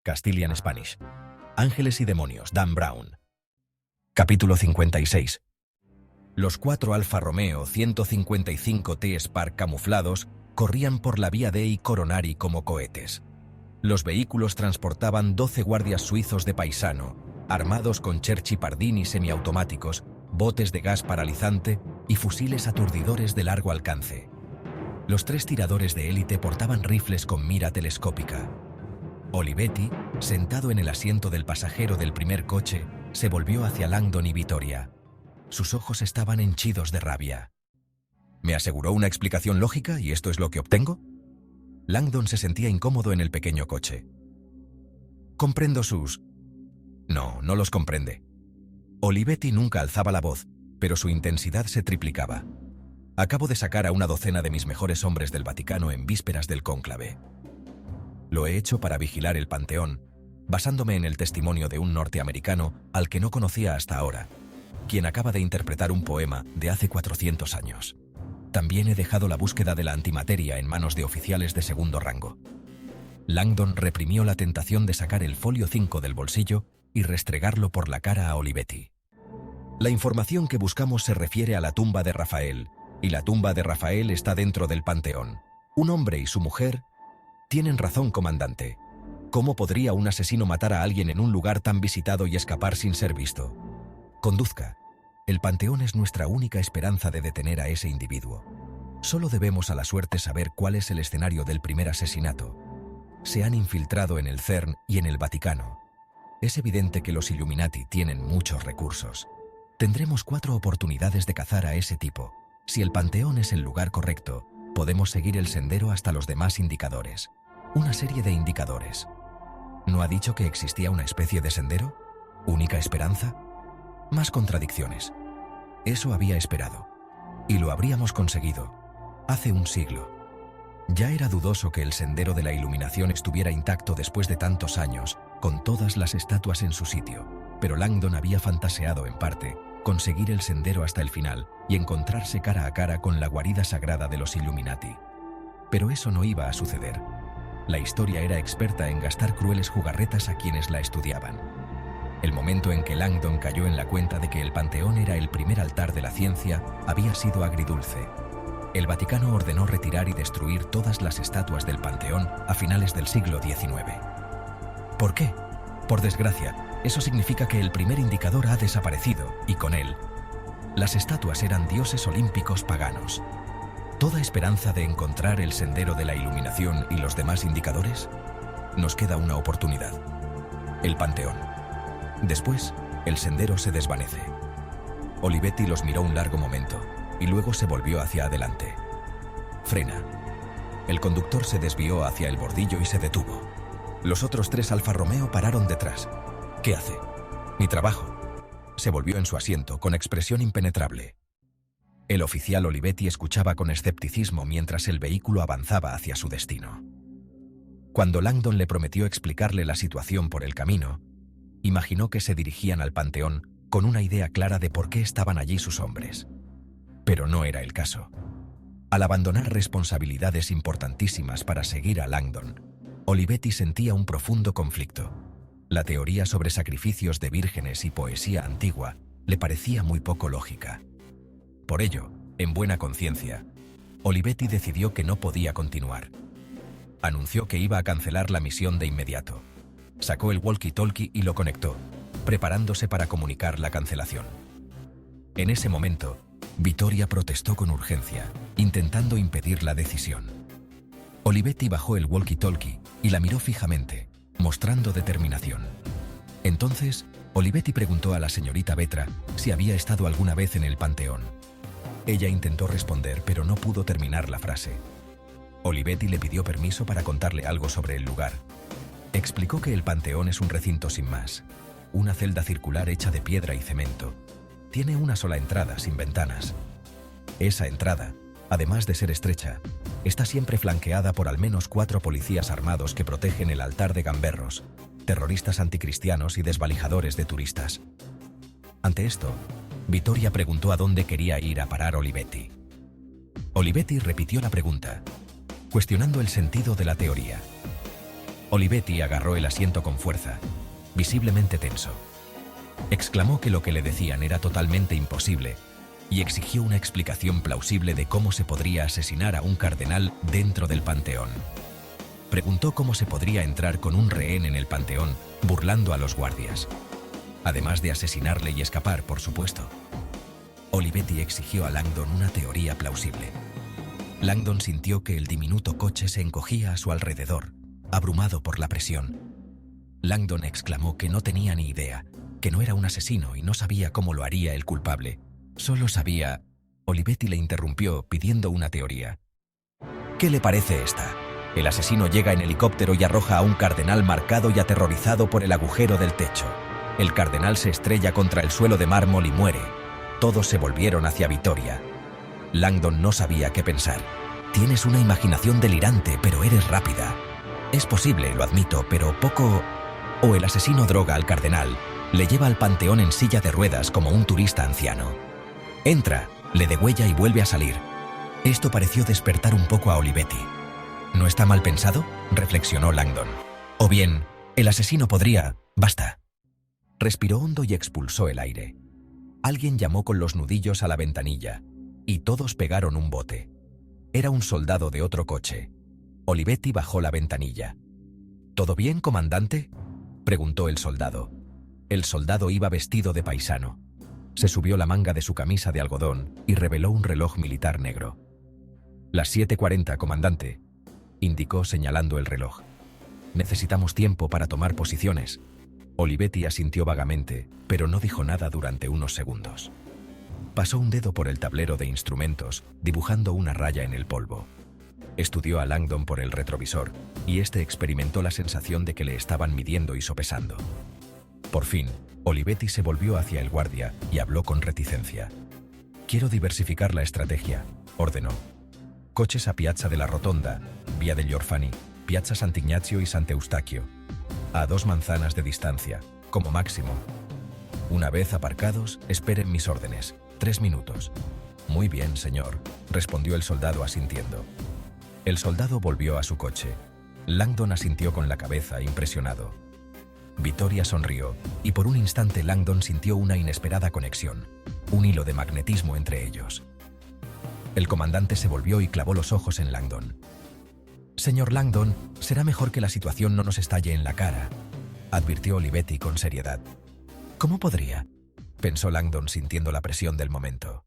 Castilian Spanish. Ángeles y demonios, Dan Brown. Capítulo 56. Los 4 Alfa Romeo 155T Spark camuflados corrían por la vía Dei Coronari como cohetes. Los vehículos transportaban 12 guardias suizos de paisano, armados con Cherchi Pardini semiautomáticos, botes de gas paralizante y fusiles aturdidores de largo alcance. Los 3 tiradores de élite portaban rifles con mira telescópica. Olivetti, sentado en el asiento del pasajero del primer coche, se volvió hacia Langdon y Vittoria. Sus ojos estaban henchidos de rabia. ¿Me aseguró una explicación lógica y esto es lo que obtengo? Langdon se sentía incómodo en el pequeño coche. Comprendo sus... No los comprende. Olivetti nunca alzaba la voz, pero su intensidad se triplicaba. Acabo de sacar a una docena de mis mejores hombres del Vaticano en vísperas del cónclave. Lo he hecho para vigilar el Panteón, basándome en el testimonio de un norteamericano al que no conocía hasta ahora, quien acaba de interpretar un poema de hace 400 años. También he dejado la búsqueda de la antimateria en manos de oficiales de segundo rango. Langdon reprimió la tentación de sacar el folio 5 del bolsillo y restregarlo por la cara a Olivetti. La información que buscamos se refiere a la tumba de Rafael, y la tumba de Rafael está dentro del Panteón. Un hombre y su mujer... Tienen razón, comandante. ¿Cómo podría un asesino matar a alguien en un lugar tan visitado y escapar sin ser visto? Conduzca. El Panteón es nuestra única esperanza de detener a ese individuo. Solo debemos a la suerte saber cuál es el escenario del primer asesinato. Se han infiltrado en el CERN y en el Vaticano. Es evidente que los Illuminati tienen muchos recursos. Tendremos 4 oportunidades de cazar a ese tipo. Si el Panteón es el lugar correcto, podemos seguir el sendero hasta los demás indicadores. Una serie de indicadores. ¿No ha dicho que existía una especie de sendero? ¿Única esperanza? Más contradicciones. Eso había esperado. Y lo habríamos conseguido. Hace un siglo. Ya era dudoso que el sendero de la iluminación estuviera intacto después de tantos años, con todas las estatuas en su sitio. Pero Langdon había fantaseado en parte conseguir el sendero hasta el final y encontrarse cara a cara con la guarida sagrada de los Illuminati. Pero eso no iba a suceder. La historia era experta en gastar crueles jugarretas a quienes la estudiaban. El momento en que Langdon cayó en la cuenta de que el Panteón era el primer altar de la ciencia había sido agridulce. El Vaticano ordenó retirar y destruir todas las estatuas del Panteón a finales del siglo XIX. ¿Por qué? Por desgracia, eso significa que el primer indicador ha desaparecido, y con él, las estatuas eran dioses olímpicos paganos. ¿Toda esperanza de encontrar el sendero de la iluminación y los demás indicadores? Nos queda una oportunidad. El Panteón. Después, el sendero se desvanece. Olivetti los miró un largo momento, y luego se volvió hacia adelante. Frena. El conductor se desvió hacia el bordillo y se detuvo. Los otros 3 Alfa Romeo pararon detrás. ¿Qué hace? Mi trabajo. Se volvió en su asiento, con expresión impenetrable. El oficial Olivetti escuchaba con escepticismo mientras el vehículo avanzaba hacia su destino. Cuando Langdon le prometió explicarle la situación por el camino, imaginó que se dirigían al Panteón con una idea clara de por qué estaban allí sus hombres. Pero no era el caso. Al abandonar responsabilidades importantísimas para seguir a Langdon, Olivetti sentía un profundo conflicto. La teoría sobre sacrificios de vírgenes y poesía antigua le parecía muy poco lógica. Por ello, en buena conciencia, Olivetti decidió que no podía continuar. Anunció que iba a cancelar la misión de inmediato. Sacó el walkie-talkie y lo conectó, preparándose para comunicar la cancelación. En ese momento, Vittoria protestó con urgencia, intentando impedir la decisión. Olivetti bajó el walkie-talkie y la miró fijamente, mostrando determinación. Entonces, Olivetti preguntó a la señorita Vetra si había estado alguna vez en el Panteón. Ella intentó responder, pero no pudo terminar la frase. Olivetti le pidió permiso para contarle algo sobre el lugar. Explicó que el Panteón es un recinto sin más, una celda circular hecha de piedra y cemento. Tiene una sola entrada, sin ventanas. Esa entrada, además de ser estrecha, está siempre flanqueada por al menos 4 policías armados que protegen el altar de gamberros, terroristas anticristianos y desvalijadores de turistas. Ante esto, Vittoria preguntó a dónde quería ir a parar Olivetti. Olivetti repitió la pregunta, cuestionando el sentido de la teoría. Olivetti agarró el asiento con fuerza, visiblemente tenso. Exclamó que lo que le decían era totalmente imposible y exigió una explicación plausible de cómo se podría asesinar a un cardenal dentro del Panteón. Preguntó cómo se podría entrar con un rehén en el Panteón, burlando a los guardias. Además de asesinarle y escapar, por supuesto. Olivetti exigió a Langdon una teoría plausible. Langdon sintió que el diminuto coche se encogía a su alrededor, abrumado por la presión. Langdon exclamó que no tenía ni idea, que no era un asesino y no sabía cómo lo haría el culpable. Solo sabía... Olivetti le interrumpió pidiendo una teoría. ¿Qué le parece esta? El asesino llega en helicóptero y arroja a un cardenal marcado y aterrorizado por el agujero del techo. El cardenal se estrella contra el suelo de mármol y muere. Todos se volvieron hacia Vittoria. Langdon no sabía qué pensar. Tienes una imaginación delirante, pero eres rápida. Es posible, lo admito, pero poco... O el asesino droga al cardenal, le lleva al Panteón en silla de ruedas como un turista anciano. Entra, le degüella y vuelve a salir. Esto pareció despertar un poco a Olivetti. ¿No está mal pensado?, reflexionó Langdon. O bien, el asesino podría... Basta. Respiró hondo y expulsó el aire. Alguien llamó con los nudillos a la ventanilla, y todos pegaron un bote. Era un soldado de otro coche. Olivetti bajó la ventanilla. ¿Todo bien, comandante?, preguntó el soldado. El soldado iba vestido de paisano. Se subió la manga de su camisa de algodón y reveló un reloj militar negro. Las 7:40, comandante, indicó señalando el reloj. Necesitamos tiempo para tomar posiciones. Olivetti asintió vagamente, pero no dijo nada durante unos segundos. Pasó un dedo por el tablero de instrumentos, dibujando una raya en el polvo. Estudió a Langdon por el retrovisor, y este experimentó la sensación de que le estaban midiendo y sopesando. Por fin, Olivetti se volvió hacia el guardia y habló con reticencia. «Quiero diversificar la estrategia», ordenó. «Coches a Piazza de la Rotonda, Vía degli Orfani, Piazza Sant'Ignazio y Sant'Eustachio. A 2 manzanas de distancia, como máximo. Una vez aparcados, esperen mis órdenes. 3 minutos». «Muy bien, señor», respondió el soldado asintiendo. El soldado volvió a su coche. Langdon asintió con la cabeza, impresionado. Vittoria sonrió, y por un instante Langdon sintió una inesperada conexión, un hilo de magnetismo entre ellos. El comandante se volvió y clavó los ojos en Langdon. «Señor Langdon, será mejor que la situación no nos estalle en la cara», advirtió Olivetti con seriedad. «¿Cómo podría?», pensó Langdon sintiendo la presión del momento.